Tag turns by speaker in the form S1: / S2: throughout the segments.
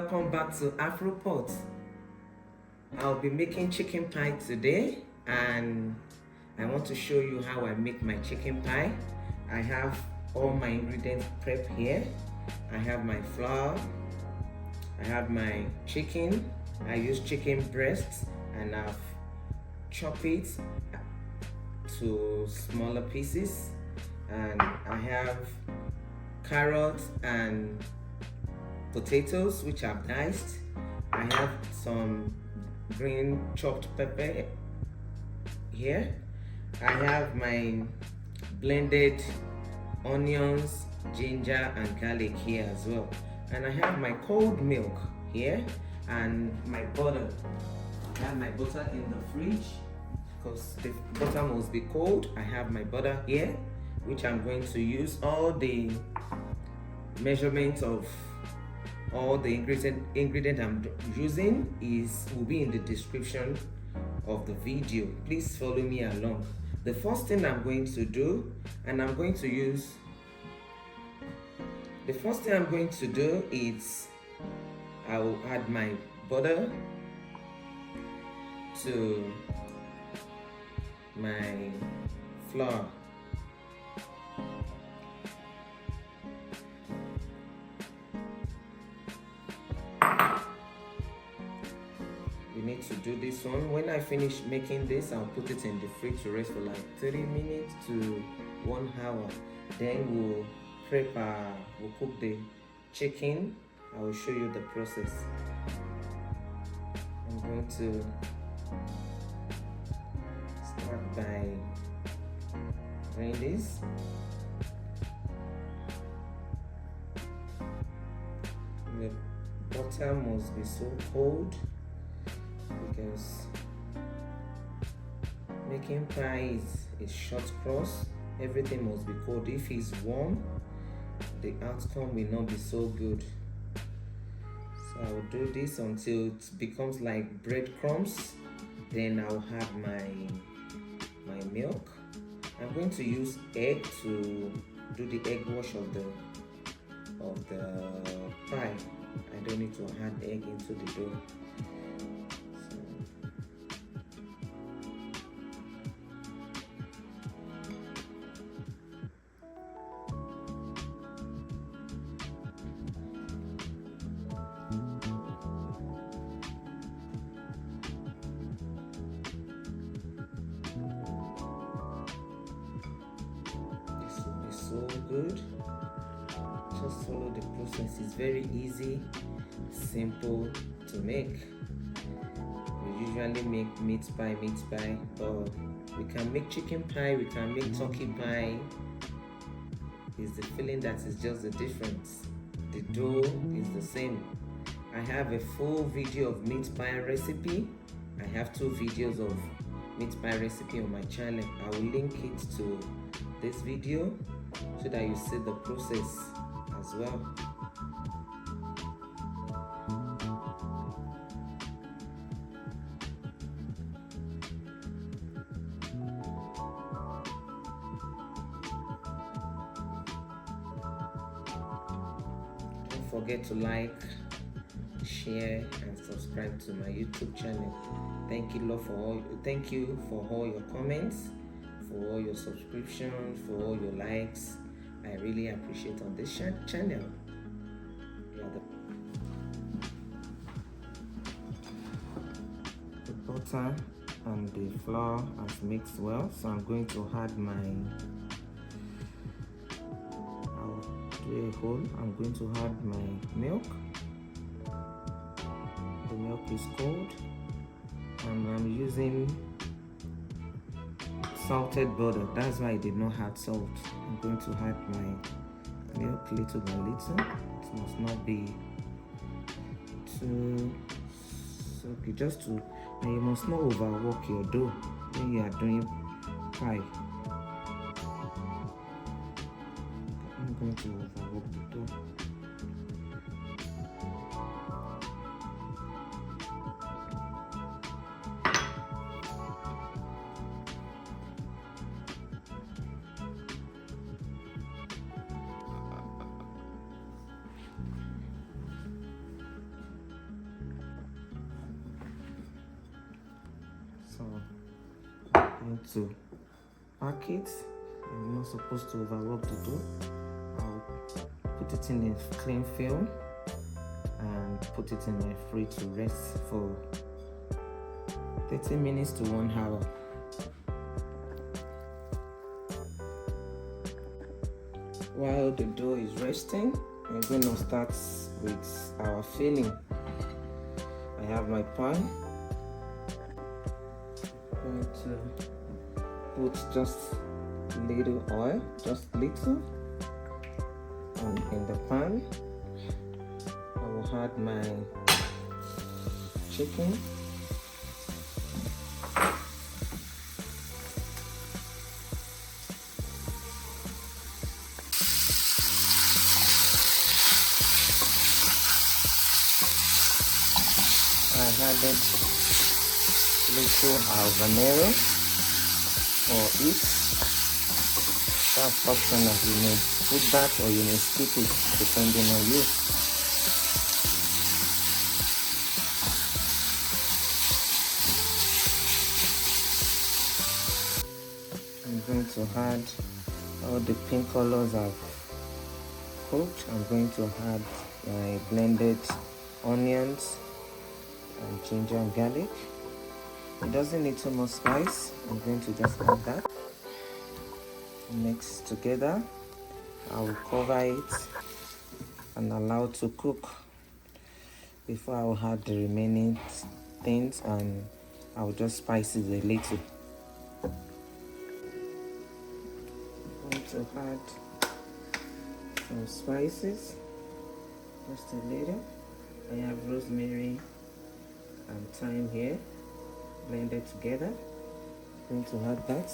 S1: welcome back to Afropot. I'll be making chicken pie today, and I want to show you how I make my chicken pie. I have all my ingredients prepped here. I have my flour, I have my chicken. I use chicken breasts and I've chopped it to smaller pieces, and I have carrots and potatoes which I've diced. I have some green chopped pepper here. I have my blended onions, ginger and garlic here as well, and I have my cold milk here and my butter. I have my butter in the fridge because the butter must be cold. I have my butter here, which I'm going to use. All the measurements of all the ingredient I'm using will be in the description of the video. Please follow me along. The first thing I'm going to do, is I will add my butter to my flour. You need to do this one. When I finish making this, I'll put it in the fridge to rest for like 30 minutes to 1 hour. Then we'll cook the chicken. I will show you the process. I'm going to start by doing this. The butter must be so cold, because making pie is short cross. Everything must be cold. If it's warm, the outcome will not be so good. So I'll do this until it becomes like breadcrumbs. Then I'll have my milk. I'm going to use egg to do the egg wash of the pie. I don't need to add egg into the dough. So good. Just follow the process. It's very easy, simple to make. We usually make meat pie, but we can make chicken pie, we can make turkey pie. It's the filling that is just the difference. The dough is the same. I have a full video of meat pie recipe. I have 2 videos of meat pie recipe on my channel. I will link it to this video so that you see the process as well. Don't forget to like, share and subscribe to my YouTube channel. Thank you for all your comments, for all your subscriptions, for all your likes. I really appreciate on this channel. The butter and the flour has mixed well, so I'm going to add I'll do a hole. I'm going to add my milk. The milk is cold, and I'm using salted butter. That's why I did not add salt. I'm going to add my milk little by little. It must not be too soaky, and you must not overwork your dough when you are doing pie. I'm going to overwork the dough. So I'm going to pack it. I'm not supposed to overwork the dough. I'll put it in a clean film and put it in my fridge to rest for 30 minutes to 1 hour. While the dough is resting, we're going to start with our filling. I have my pan. I'm going to put just little oil, just little, and in the pan I will add my chicken. I added little habanero for it. That's optional. You may put that or you may skip it depending on you. I'm going to add all the pink colors I've cooked. I'm going to add my blended onions and ginger and garlic. It doesn't need too much spice. I'm going to just add that. Mix together. I will cover it and allow it to cook before I will add the remaining things, and I will just spice it a little. I'm going to add some spices, just a little. I have rosemary and thyme here blended together. I'm going to add that,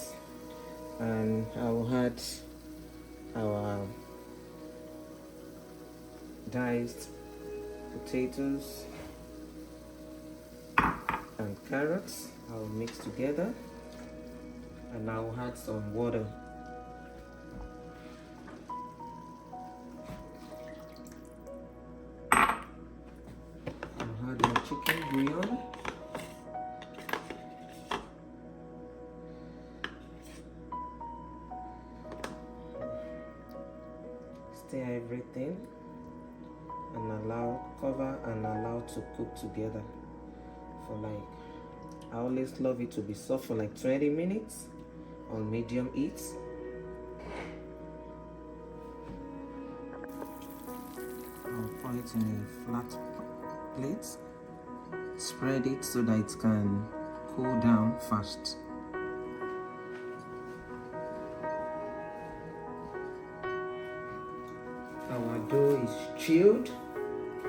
S1: and I will add our diced potatoes and carrots. I will mix together, and I will add some water. I'll add my chicken bouillon. Stir everything and cover and allow to cook together for I always love it to be soft for 20 minutes on medium heat. I'll pour it in a flat plate, spread it so that it can cool down fast. Our dough is chilled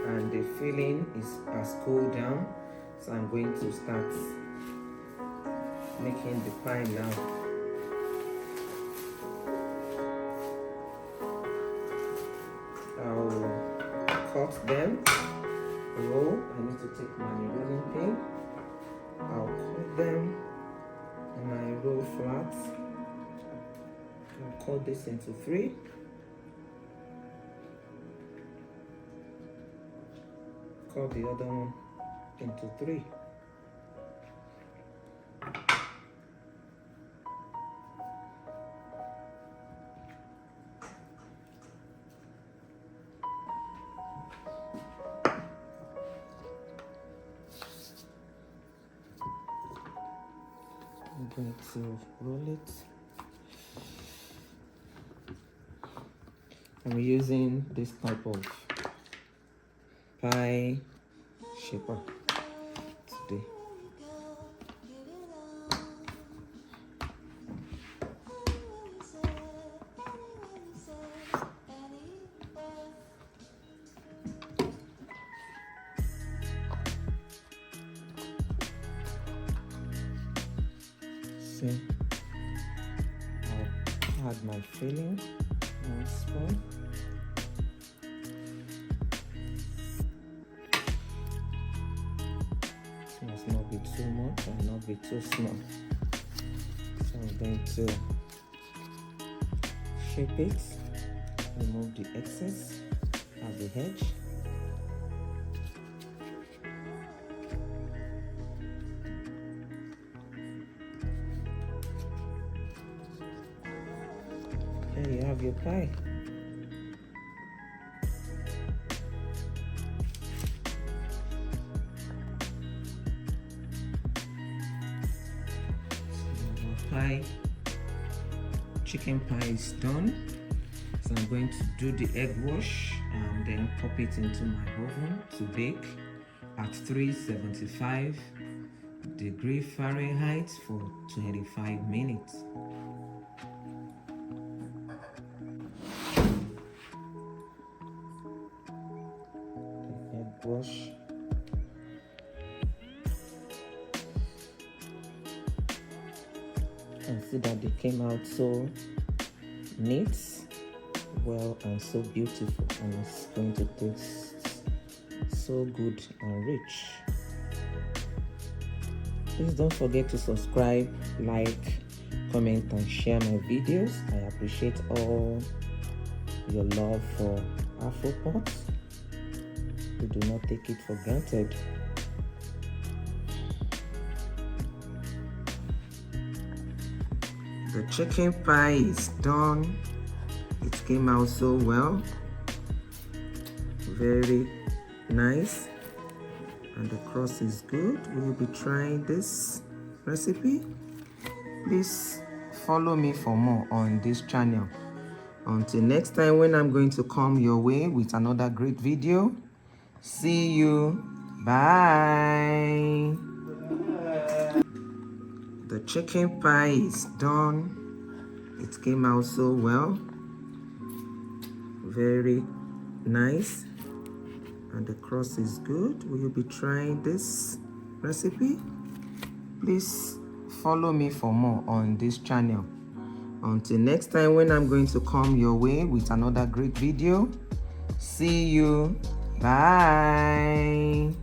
S1: and the filling has cooled down, so I'm going to start making the pie now. I'll cut them, roll. I need to take my rolling pin. I'll cut them and I roll flat. I'll cut this into 3. Cut the other one into 3. I'm going to roll it. I'm using this type of pie shaper today. See, I'll add my filling, 1 spoon. Must not be too much and not be too small. So I'm going to shape it, remove the excess at the edge. There you have your pie. Pie, chicken pie is done. So I'm going to do the egg wash and then pop it into my oven to bake at 375 degrees Fahrenheit for 25 minutes. The egg wash. And see that they came out so neat, well, and so beautiful, and it's going to taste so good and rich. Please don't forget to subscribe, like, comment, and share my videos. I appreciate all your love for Afro pot. We do not take it for granted. The chicken pie is done. It came out so well, very nice, and the crust is good. We will be trying this recipe. Please follow me for more on this channel. Until next time, when I'm going to come your way with another great video. See you. Bye. The chicken pie is done. It came out so well, very nice, and the crust is good. We will be trying this recipe. Please follow me for more on this channel. Until next time, when I'm going to come your way with another great video. See you. Bye.